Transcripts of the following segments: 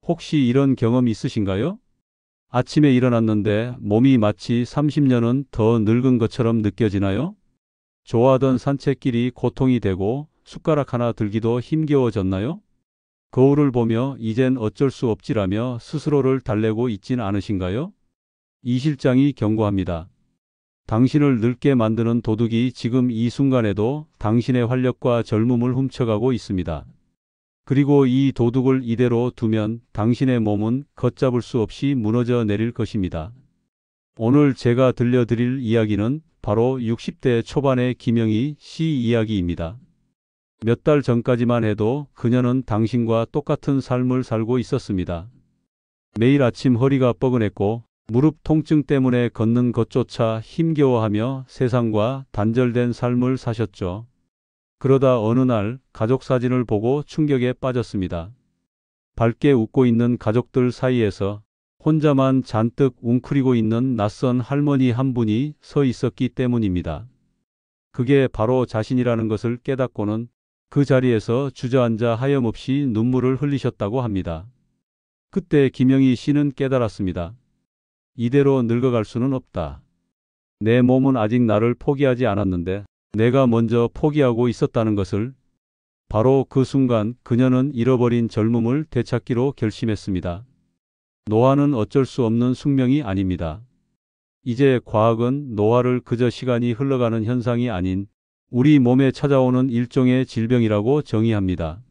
혹시 이런 경험 있으신가요? 아침에 일어났는데 몸이 마치 30년은 더 늙은 것처럼 느껴지나요? 좋아하던 산책길이 고통이 되고 숟가락 하나 들기도 힘겨워졌나요? 거울을 보며 이젠 어쩔 수 없지라며 스스로를 달래고 있진 않으신가요? 이 실장이 경고합니다. 당신을 늙게 만드는 도둑이 지금 이 순간에도 당신의 활력과 젊음을 훔쳐가고 있습니다. 그리고 이 도둑을 이대로 두면 당신의 몸은 걷잡을 수 없이 무너져 내릴 것입니다. 오늘 제가 들려드릴 이야기는 바로 60대 초반의 김영희 씨 이야기입니다. 몇 달 전까지만 해도 그녀는 당신과 똑같은 삶을 살고 있었습니다. 매일 아침 허리가 뻐근했고 무릎 통증 때문에 걷는 것조차 힘겨워하며 세상과 단절된 삶을 사셨죠. 그러다 어느 날 가족 사진을 보고 충격에 빠졌습니다. 밝게 웃고 있는 가족들 사이에서 혼자만 잔뜩 웅크리고 있는 낯선 할머니 한 분이 서 있었기 때문입니다. 그게 바로 자신이라는 것을 깨닫고는 그 자리에서 주저앉아 하염없이 눈물을 흘리셨다고 합니다. 그때 김영희 씨는 깨달았습니다. 이대로 늙어갈 수는 없다. 내 몸은 아직 나를 포기하지 않았는데 내가 먼저 포기하고 있었다는 것을. 바로 그 순간 그녀는 잃어버린 젊음을 되찾기로 결심했습니다. 노화는 어쩔 수 없는 숙명이 아닙니다. 이제 과학은 노화를 그저 시간이 흘러가는 현상이 아닌 우리 몸에 찾아오는 일종의 질병이라고 정의합니다.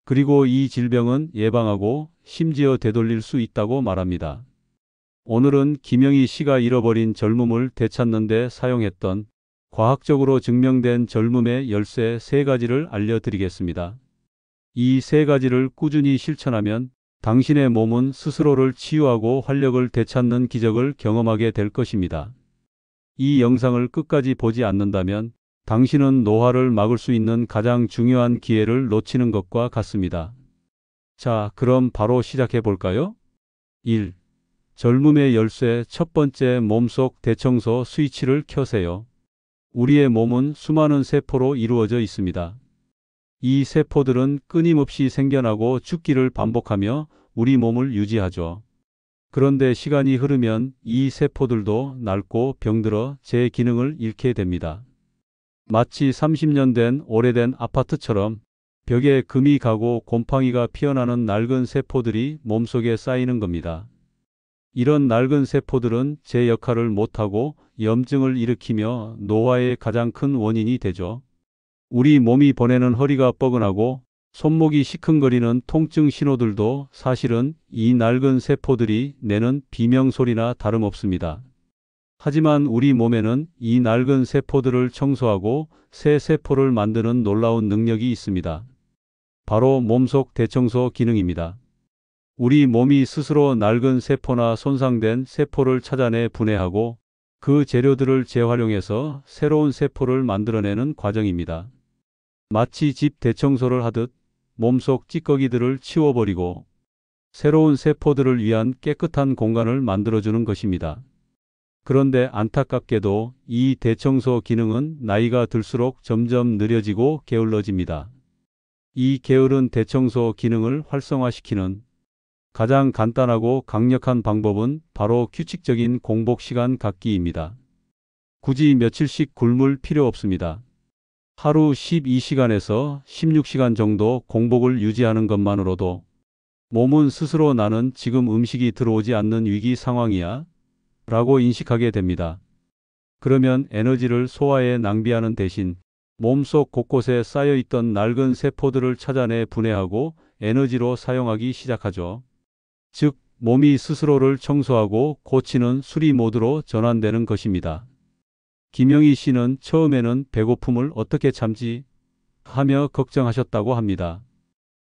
그리고 이 질병은 예방하고 심지어 되돌릴 수 있다고 말합니다. 오늘은 김영희 씨가 잃어버린 젊음을 되찾는 데 사용했던 과학적으로 증명된 젊음의 열쇠 3가지를 알려드리겠습니다. 이 3가지를 꾸준히 실천하면 당신의 몸은 스스로를 치유하고 활력을 되찾는 기적을 경험하게 될 것입니다. 이 영상을 끝까지 보지 않는다면 당신은 노화를 막을 수 있는 가장 중요한 기회를 놓치는 것과 같습니다. 자, 그럼 바로 시작해 볼까요? 1. 젊음의 열쇠. 첫 번째, 몸속 대청소 스위치를 켜세요. 우리의 몸은 수많은 세포로 이루어져 있습니다. 이 세포들은 끊임없이 생겨나고 죽기를 반복하며 우리 몸을 유지하죠. 그런데 시간이 흐르면 이 세포들도 낡고 병들어 제 기능을 잃게 됩니다. 마치 30년 된 오래된 아파트처럼 벽에 금이 가고 곰팡이가 피어나는 낡은 세포들이 몸속에 쌓이는 겁니다. 이런 낡은 세포들은 제 역할을 못하고 염증을 일으키며 노화의 가장 큰 원인이 되죠. 우리 몸이 보내는 허리가 뻐근하고 손목이 시큰거리는 통증 신호들도 사실은 이 낡은 세포들이 내는 비명소리나 다름없습니다. 하지만 우리 몸에는 이 낡은 세포들을 청소하고 새 세포를 만드는 놀라운 능력이 있습니다. 바로 몸속 대청소 기능입니다. 우리 몸이 스스로 낡은 세포나 손상된 세포를 찾아내 분해하고 그 재료들을 재활용해서 새로운 세포를 만들어내는 과정입니다. 마치 집 대청소를 하듯 몸속 찌꺼기들을 치워버리고 새로운 세포들을 위한 깨끗한 공간을 만들어주는 것입니다. 그런데 안타깝게도 이 대청소 기능은 나이가 들수록 점점 느려지고 게을러집니다. 이 게으른 대청소 기능을 활성화시키는 가장 간단하고 강력한 방법은 바로 규칙적인 공복 시간 갖기입니다. 굳이 며칠씩 굶을 필요 없습니다. 하루 12시간에서 16시간 정도 공복을 유지하는 것만으로도 몸은 스스로 나는 지금 음식이 들어오지 않는 위기 상황이야 라고 인식하게 됩니다. 그러면 에너지를 소화에 낭비하는 대신 몸속 곳곳에 쌓여있던 낡은 세포들을 찾아내 분해하고 에너지로 사용하기 시작하죠. 즉, 몸이 스스로를 청소하고 고치는 수리 모드로 전환되는 것입니다. 김영희 씨는 처음에는 배고픔을 어떻게 참지 하며 걱정하셨다고 합니다.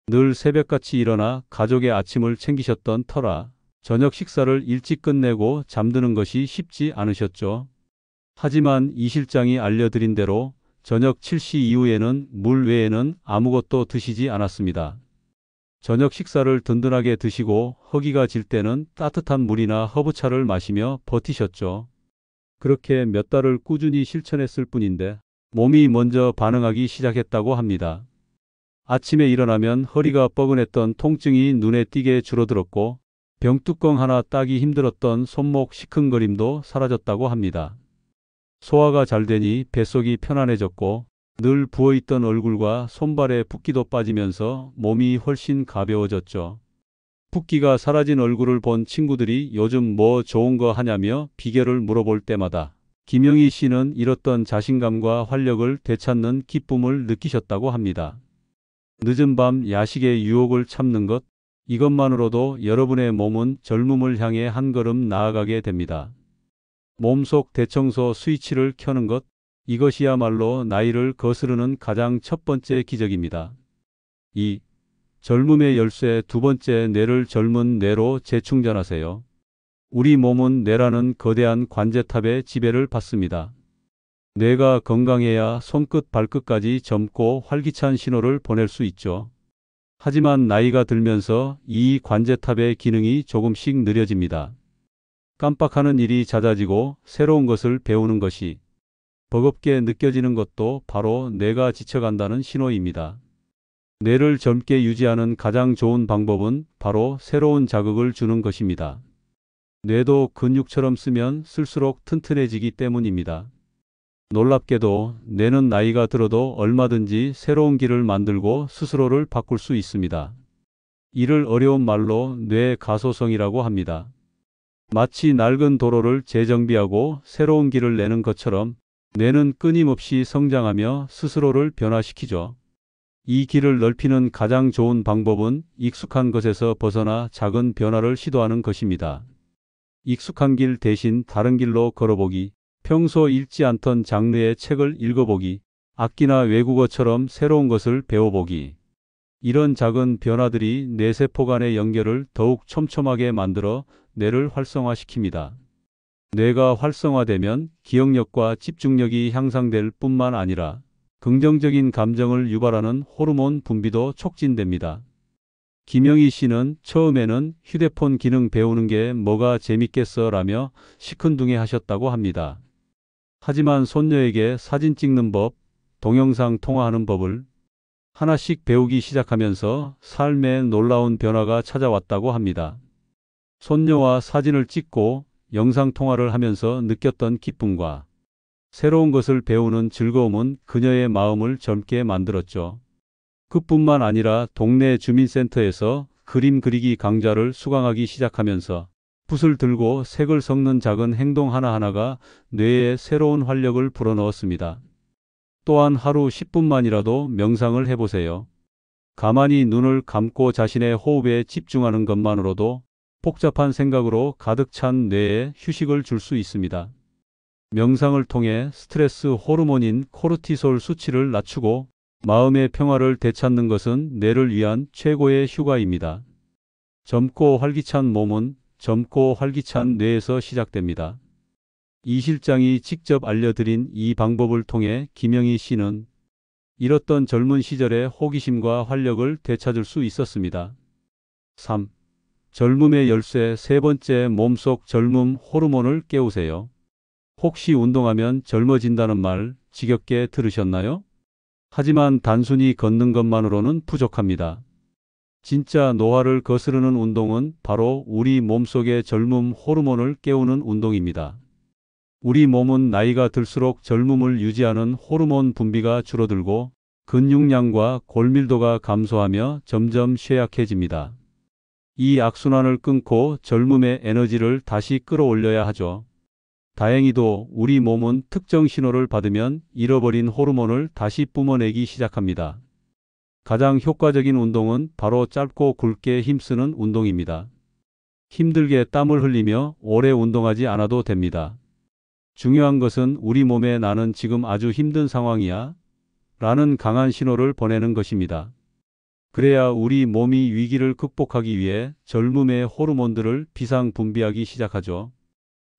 늘 새벽같이 일어나 가족의 아침을 챙기셨던 터라 저녁 식사를 일찍 끝내고 잠드는 것이 쉽지 않으셨죠. 하지만 이 실장이 알려드린 대로 저녁 7시 이후에는 물 외에는 아무것도 드시지 않았습니다. 저녁 식사를 든든하게 드시고 허기가 질 때는 따뜻한 물이나 허브차를 마시며 버티셨죠. 그렇게 몇 달을 꾸준히 실천했을 뿐인데 몸이 먼저 반응하기 시작했다고 합니다. 아침에 일어나면 허리가 뻐근했던 통증이 눈에 띄게 줄어들었고 병뚜껑 하나 따기 힘들었던 손목 시큰거림도 사라졌다고 합니다. 소화가 잘 되니 뱃속이 편안해졌고 늘 부어있던 얼굴과 손발의 붓기도 빠지면서 몸이 훨씬 가벼워졌죠. 붓기가 사라진 얼굴을 본 친구들이 요즘 뭐 좋은 거 하냐며 비결을 물어볼 때마다 김영희 씨는 잃었던 자신감과 활력을 되찾는 기쁨을 느끼셨다고 합니다. 늦은 밤 야식의 유혹을 참는 것, 이것만으로도 여러분의 몸은 젊음을 향해 한 걸음 나아가게 됩니다. 몸속 대청소 스위치를 켜는 것, 이것이야말로 나이를 거스르는 가장 첫 번째 기적입니다. 2. 젊음의 열쇠 두 번째, 뇌를 젊은 뇌로 재충전하세요. 우리 몸은 뇌라는 거대한 관제탑의 지배를 받습니다. 뇌가 건강해야 손끝 발끝까지 젊고 활기찬 신호를 보낼 수 있죠. 하지만 나이가 들면서 이 관제탑의 기능이 조금씩 느려집니다. 깜빡하는 일이 잦아지고 새로운 것을 배우는 것이 버겁게 느껴지는 것도 바로 뇌가 지쳐간다는 신호입니다. 뇌를 젊게 유지하는 가장 좋은 방법은 바로 새로운 자극을 주는 것입니다. 뇌도 근육처럼 쓰면 쓸수록 튼튼해지기 때문입니다. 놀랍게도 뇌는 나이가 들어도 얼마든지 새로운 길을 만들고 스스로를 바꿀 수 있습니다. 이를 어려운 말로 뇌 가소성이라고 합니다. 마치 낡은 도로를 재정비하고 새로운 길을 내는 것처럼 뇌는 끊임없이 성장하며 스스로를 변화시키죠. 이 길을 넓히는 가장 좋은 방법은 익숙한 것에서 벗어나 작은 변화를 시도하는 것입니다. 익숙한 길 대신 다른 길로 걸어보기, 평소 읽지 않던 장르의 책을 읽어보기, 악기나 외국어처럼 새로운 것을 배워보기. 이런 작은 변화들이 뇌세포 간의 연결을 더욱 촘촘하게 만들어 뇌를 활성화시킵니다. 뇌가 활성화되면 기억력과 집중력이 향상될 뿐만 아니라 긍정적인 감정을 유발하는 호르몬 분비도 촉진됩니다. 김영희 씨는 처음에는 휴대폰 기능 배우는 게 뭐가 재밌겠어 라며 시큰둥해 하셨다고 합니다. 하지만 손녀에게 사진 찍는 법, 동영상 통화하는 법을 하나씩 배우기 시작하면서 삶에 놀라운 변화가 찾아왔다고 합니다. 손녀와 사진을 찍고 영상 통화를 하면서 느꼈던 기쁨과 새로운 것을 배우는 즐거움은 그녀의 마음을 젊게 만들었죠. 그뿐만 아니라 동네 주민센터에서 그림 그리기 강좌를 수강하기 시작하면서 붓을 들고 색을 섞는 작은 행동 하나하나가 뇌에 새로운 활력을 불어넣었습니다. 또한 하루 10분만이라도 명상을 해보세요. 가만히 눈을 감고 자신의 호흡에 집중하는 것만으로도 복잡한 생각으로 가득 찬 뇌에 휴식을 줄 수 있습니다. 명상을 통해 스트레스 호르몬인 코르티솔 수치를 낮추고 마음의 평화를 되찾는 것은 뇌를 위한 최고의 휴가입니다. 젊고 활기찬 몸은 젊고 활기찬 뇌에서 시작됩니다. 이 실장이 직접 알려드린 이 방법을 통해 김영희 씨는 잃었던 젊은 시절의 호기심과 활력을 되찾을 수 있었습니다. 3. 젊음의 열쇠 세 번째, 몸속 젊음 호르몬을 깨우세요. 혹시 운동하면 젊어진다는 말 지겹게 들으셨나요? 하지만 단순히 걷는 것만으로는 부족합니다. 진짜 노화를 거스르는 운동은 바로 우리 몸속의 젊음 호르몬을 깨우는 운동입니다. 우리 몸은 나이가 들수록 젊음을 유지하는 호르몬 분비가 줄어들고 근육량과 골밀도가 감소하며 점점 쇠약해집니다. 이 악순환을 끊고 젊음의 에너지를 다시 끌어올려야 하죠. 다행히도 우리 몸은 특정 신호를 받으면 잃어버린 호르몬을 다시 뿜어내기 시작합니다. 가장 효과적인 운동은 바로 짧고 굵게 힘쓰는 운동입니다. 힘들게 땀을 흘리며 오래 운동하지 않아도 됩니다. 중요한 것은 우리 몸에 나는 지금 아주 힘든 상황이야 라는 강한 신호를 보내는 것입니다. 그래야 우리 몸이 위기를 극복하기 위해 젊음의 호르몬들을 비상 분비하기 시작하죠.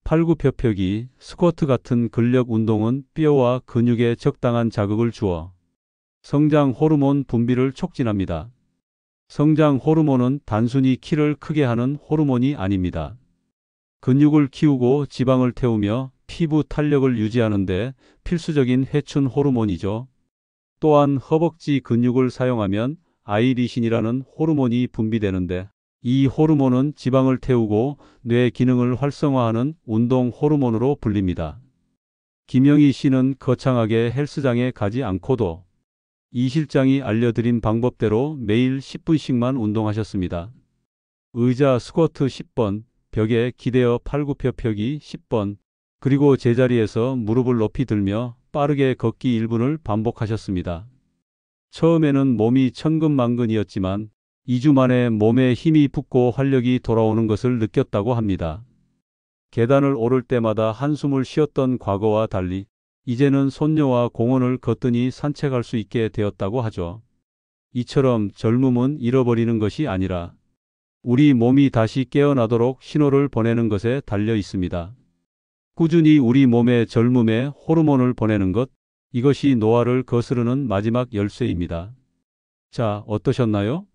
팔굽혀펴기, 스쿼트 같은 근력 운동은 뼈와 근육에 적당한 자극을 주어 성장 호르몬 분비를 촉진합니다. 성장 호르몬은 단순히 키를 크게 하는 호르몬이 아닙니다. 근육을 키우고 지방을 태우며 피부 탄력을 유지하는 데 필수적인 회춘 호르몬이죠. 또한 허벅지 근육을 사용하면 아이리신이라는 호르몬이 분비되는데 이 호르몬은 지방을 태우고 뇌 기능을 활성화하는 운동 호르몬으로 불립니다. 김영희 씨는 거창하게 헬스장에 가지 않고도 이 실장이 알려드린 방법대로 매일 10분씩만 운동하셨습니다. 의자 스쿼트 10번, 벽에 기대어 팔굽혀 펴기 10번, 그리고 제자리에서 무릎을 높이 들며 빠르게 걷기 1분을 반복하셨습니다. 처음에는 몸이 천근만근이었지만 2주 만에 몸에 힘이 붙고 활력이 돌아오는 것을 느꼈다고 합니다. 계단을 오를 때마다 한숨을 쉬었던 과거와 달리 이제는 손녀와 공원을 거뜬히 산책할 수 있게 되었다고 하죠. 이처럼 젊음은 잃어버리는 것이 아니라 우리 몸이 다시 깨어나도록 신호를 보내는 것에 달려 있습니다. 꾸준히 우리 몸에 젊음의 호르몬을 보내는 것, 이것이 노화를 거스르는 마지막 열쇠입니다. 자, 어떠셨나요?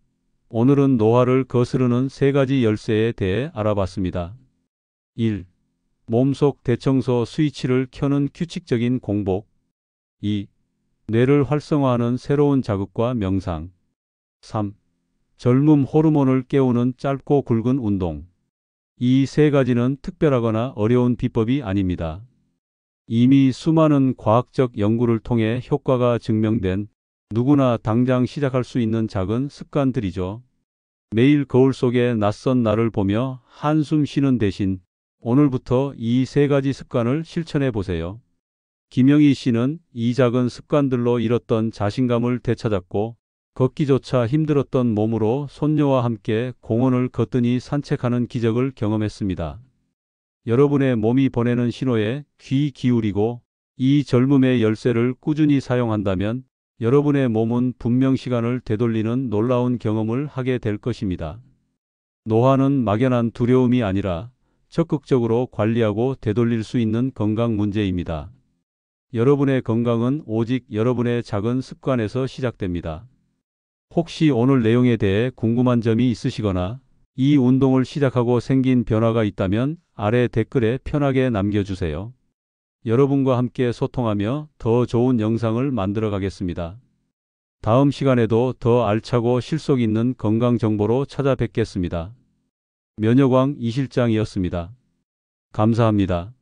오늘은 노화를 거스르는 3가지 열쇠에 대해 알아봤습니다. 1. 몸속 대청소 스위치를 켜는 규칙적인 공복. 2. 뇌를 활성화하는 새로운 자극과 명상. 3. 젊음 호르몬을 깨우는 짧고 굵은 운동. 이 3가지는 특별하거나 어려운 비법이 아닙니다. 이미 수많은 과학적 연구를 통해 효과가 증명된 누구나 당장 시작할 수 있는 작은 습관들이죠. 매일 거울 속에 낯선 나를 보며 한숨 쉬는 대신 오늘부터 이 3가지 습관을 실천해 보세요. 김영희 씨는 이 작은 습관들로 잃었던 자신감을 되찾았고 걷기조차 힘들었던 몸으로 손녀와 함께 공원을 거뜬히 산책하는 기적을 경험했습니다. 여러분의 몸이 보내는 신호에 귀 기울이고 이 젊음의 열쇠를 꾸준히 사용한다면 여러분의 몸은 분명 시간을 되돌리는 놀라운 경험을 하게 될 것입니다. 노화는 막연한 두려움이 아니라 적극적으로 관리하고 되돌릴 수 있는 건강 문제입니다. 여러분의 건강은 오직 여러분의 작은 습관에서 시작됩니다. 혹시 오늘 내용에 대해 궁금한 점이 있으시거나 이 운동을 시작하고 생긴 변화가 있다면 아래 댓글에 편하게 남겨주세요. 여러분과 함께 소통하며 더 좋은 영상을 만들어 가겠습니다. 다음 시간에도 더 알차고 실속 있는 건강 정보로 찾아뵙겠습니다. 면역왕 이실장이었습니다. 감사합니다.